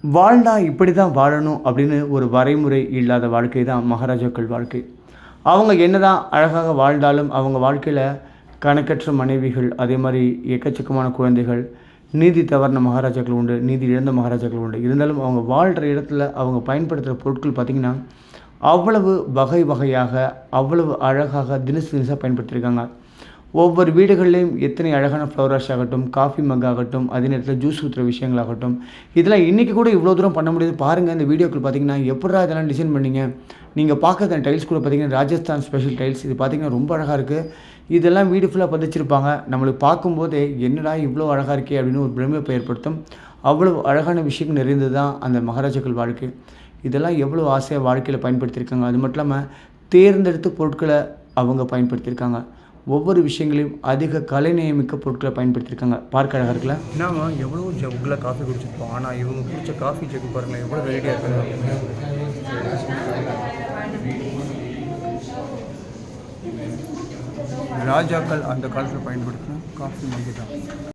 வாழ்ந்தா இப்படி தான் வாழணும் அப்படின்னு ஒரு வரைமுறை இல்லாத வாழ்க்கை தான் மகாராஜாக்கள் வாழ்க்கை. அவங்க என்னதான் அழகாக வாழ்ந்தாலும் அவங்க வாழ்க்கையில் கணக்கற்ற மனைவிகள், அதே மாதிரி எக்கச்சக்கமான குழந்தைகள், நீதி தவறின மகாராஜாக்கள் உண்டு, நீதி இழந்த மகாராஜாக்கள் உண்டு. இருந்தாலும் அவங்க வாழ்கிற இடத்துல அவங்க பயன்படுத்துகிற பொருட்கள் பார்த்திங்கன்னா அவ்வளவு வகை வகையாக, அவ்வளவு அழகாக தினசு தினசாக பயன்படுத்தியிருக்காங்க. ஒவ்வொரு வீடுகள்லேயும் எத்தனை அழகான ஃப்ளவர் வாஷ் ஆகட்டும், காஃபி மக் ஆகட்டும், அதே நேரத்தில் ஜூஸ் ஊற்றுற விஷயங்களாகட்டும், இதெல்லாம் இன்றைக்கி கூட இவ்வளோ தூரம் பண்ண முடியுது. பாருங்கள், இந்த வீடியோக்கள் பார்த்திங்கன்னா எப்படா இதெல்லாம் டிசைன் பண்ணிங்க. நீங்கள் பார்க்குற டைல்ஸ் கூட பார்த்திங்கன்னா ராஜஸ்தான் ஸ்பெஷல் டைல்ஸ். இது பார்த்திங்கன்னா ரொம்ப அழகாக இருக்குது. இதெல்லாம் வீடு ஃபுல்லாக பதிச்சிருப்பாங்க. நம்மளுக்கு பார்க்கும்போதே என்னடா இவ்வளோ அழகாக இருக்கே அப்படின்னு ஒரு பிரமிப்பை ஏற்படுத்தும். அவ்வளோ அழகான விஷயங்கள் நிறைந்தது தான் அந்த மகாராஜாக்கள் வாழ்க்கை. இதெல்லாம் எவ்வளோ ஆசையாக வாழ்க்கையில் பயன்படுத்தியிருக்காங்க. அது மட்டும் இல்லாமல் தேர்ந்தெடுத்த பொருட்களை அவங்க பயன்படுத்தியிருக்காங்க. ஒவ்வொரு விஷயங்களையும் அதிக கலைநயமிக்க பொருட்களை பயன்படுத்தியிருக்காங்க. பார்க்க அழகாக இருக்குல்ல. நாம எவ்வளோ ஜக்கில் காஃபி குடிச்சிருப்போம், ஆனால் இவங்க குடித்த காஃபி ஜக்கு பாருங்களேன் எவ்வளோ வெரைட்டியாக இருக்காங்க. ராஜாக்கள் அந்த காலத்தில் பயன்படுத்தின காஃபி மக்கு தான்.